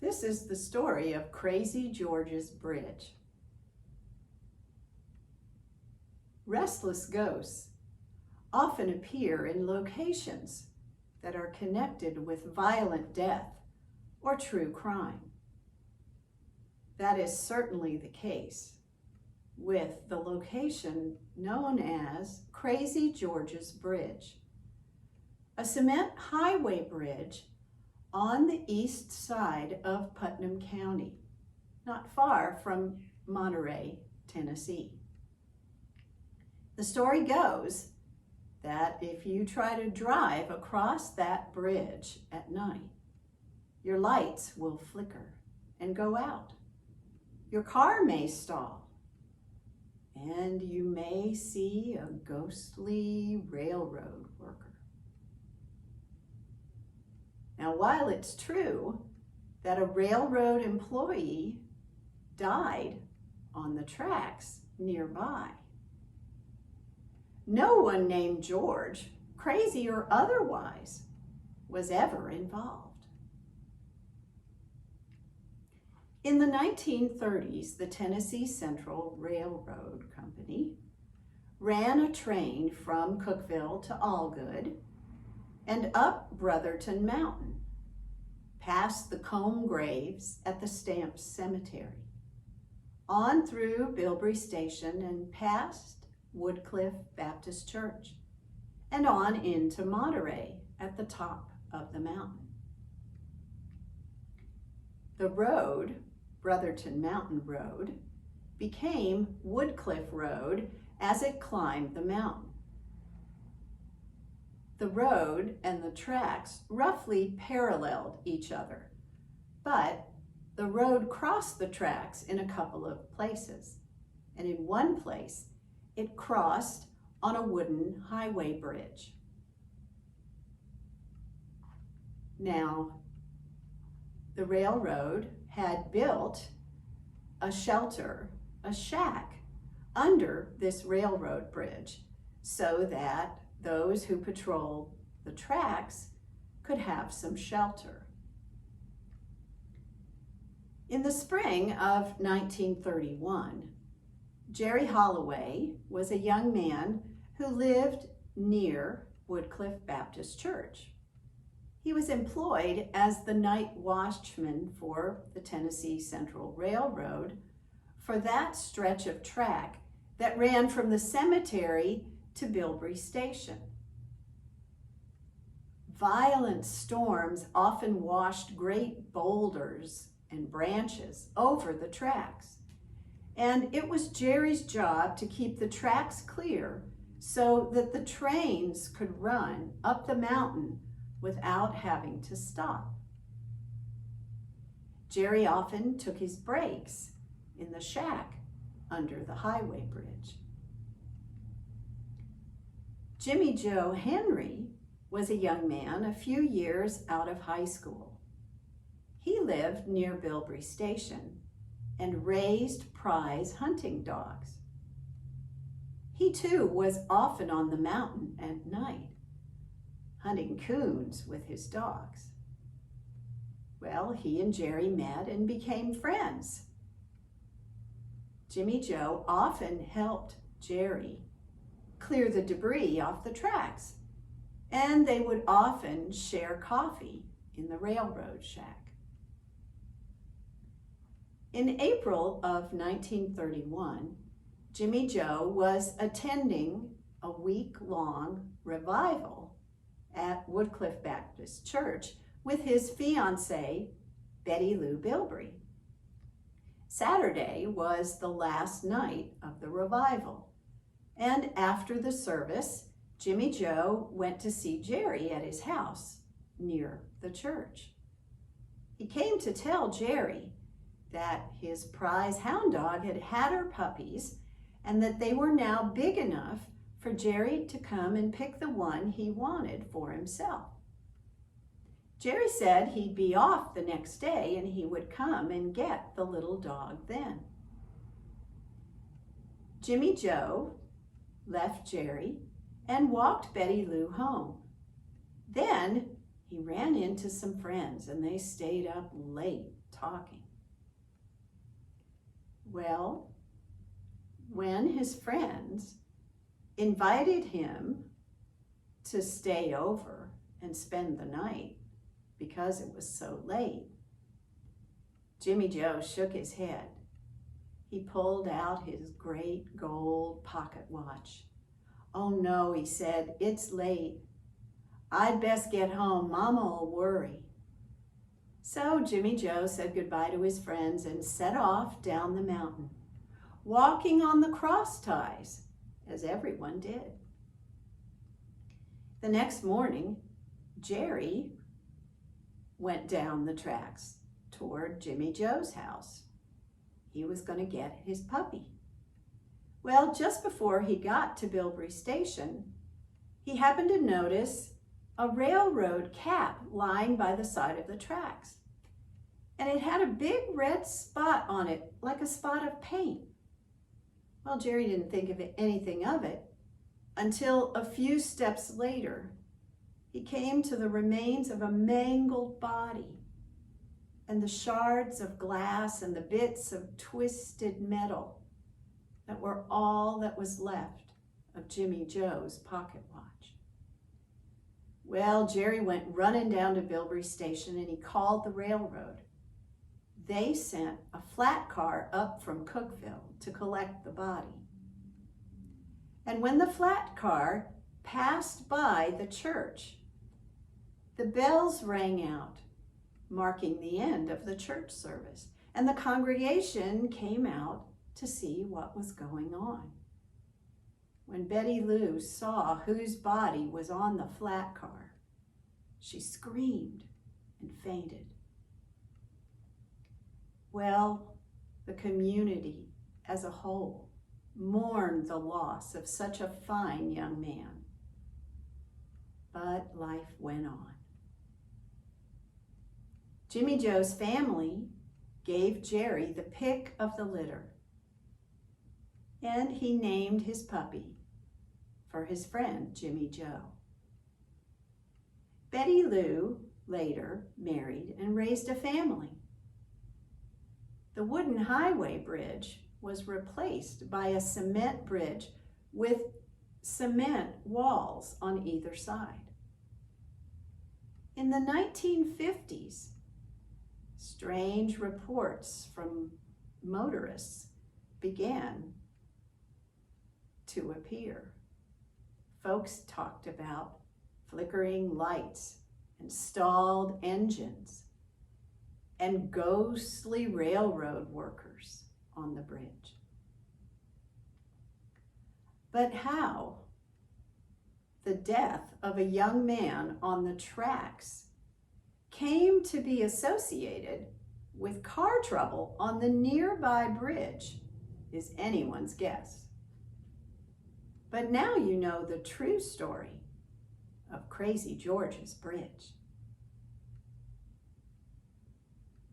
This is the story of Crazy George's Bridge. Restless ghosts often appear in locations that are connected with violent death or true crime. That is certainly the case with the location known as Crazy George's Bridge, a cement highway bridge on the east side of Putnam County, not far from Monterey, Tennessee. The story goes that if you try to drive across that bridge at night, your lights will flicker and go out. Your car may stall, and you may see a ghostly railroad worker. Now, while it's true that a railroad employee died on the tracks nearby, no one named George, crazy or otherwise, was ever involved. In the 1930s, the Tennessee Central Railroad Company ran a train from Cookeville to Allgood and up Brotherton Mountain, past the comb graves at the Stamps Cemetery, on through Bilbrey Station and past Woodcliff Baptist Church, and on into Monterey at the top of the mountain. The road, Brotherton Mountain Road, became Woodcliff Road as it climbed the mountain. The road and the tracks roughly paralleled each other, but the road crossed the tracks in a couple of places, and in one place it crossed on a wooden highway bridge. Now, the railroad had built a shelter, a shack, under this railroad bridge so that those who patrolled the tracks could have some shelter. In the spring of 1931, Jerry Holloway was a young man who lived near Woodcliff Baptist Church. He was employed as the night watchman for the Tennessee Central Railroad for that stretch of track that ran from the cemetery to Bilbrey Station. Violent storms often washed great boulders and branches over the tracks, and it was Jerry's job to keep the tracks clear so that the trains could run up the mountain without having to stop. Jerry often took his breaks in the shack under the highway bridge. Jimmy Joe Henry was a young man a few years out of high school. He lived near Bilbrey Station and raised prize hunting dogs. He too was often on the mountain at night, hunting coons with his dogs. Well, he and Jerry met and became friends. Jimmy Joe often helped Jerry clear the debris off the tracks, and they would often share coffee in the railroad shack. In April of 1931, Jimmy Joe was attending a week-long revival at Woodcliff Baptist Church with his fiancée, Betty Lou Bilbrey. Saturday was the last night of the revival, and after the service, Jimmy Joe went to see Jerry at his house near the church. He came to tell Jerry that his prize hound dog had had her puppies and that they were now big enough for Jerry to come and pick the one he wanted for himself. Jerry said he'd be off the next day and he would come and get the little dog then. Jimmy Joe left Jerry and walked Betty Lou home. Then he ran into some friends and they stayed up late talking. Well, when his friends invited him to stay over and spend the night because it was so late, Jimmy Joe shook his head. He pulled out his great gold pocket watch. "Oh no," he said, "it's late. I'd best get home. Mama'll worry." So Jimmy Joe said goodbye to his friends and set off down the mountain, walking on the cross ties, as everyone did. The next morning, Jerry went down the tracks toward Jimmy Joe's house. He was going to get his puppy. Well, just before he got to Bilbrey Station, he happened to notice a railroad cap lying by the side of the tracks. And it had a big red spot on it, like a spot of paint. Well, Jerry didn't think of anything of it until a few steps later, he came to the remains of a mangled body and the shards of glass and the bits of twisted metal that were all that was left of Jimmy Joe's pocket watch. Well, Jerry went running down to Bilbrey Station and he called the railroad. They sent a flat car up from Cookville to collect the body. And when the flat car passed by the church, the bells rang out, marking the end of the church service, and the congregation came out to see what was going on. When Betty Lou saw whose body was on the flat car, she screamed and fainted. Well, the community as a whole mourned the loss of such a fine young man. But life went on. Jimmy Joe's family gave Jerry the pick of the litter, and he named his puppy for his friend Jimmy Joe. Betty Lou later married and raised a family. The wooden highway bridge was replaced by a cement bridge with cement walls on either side. In the 1950s, strange reports from motorists began to appear. Folks talked about flickering lights and stalled engines and ghostly railroad workers on the bridge. But how the death of a young man on the tracks came to be associated with car trouble on the nearby bridge is anyone's guess. But now you know the true story of Crazy George's Bridge.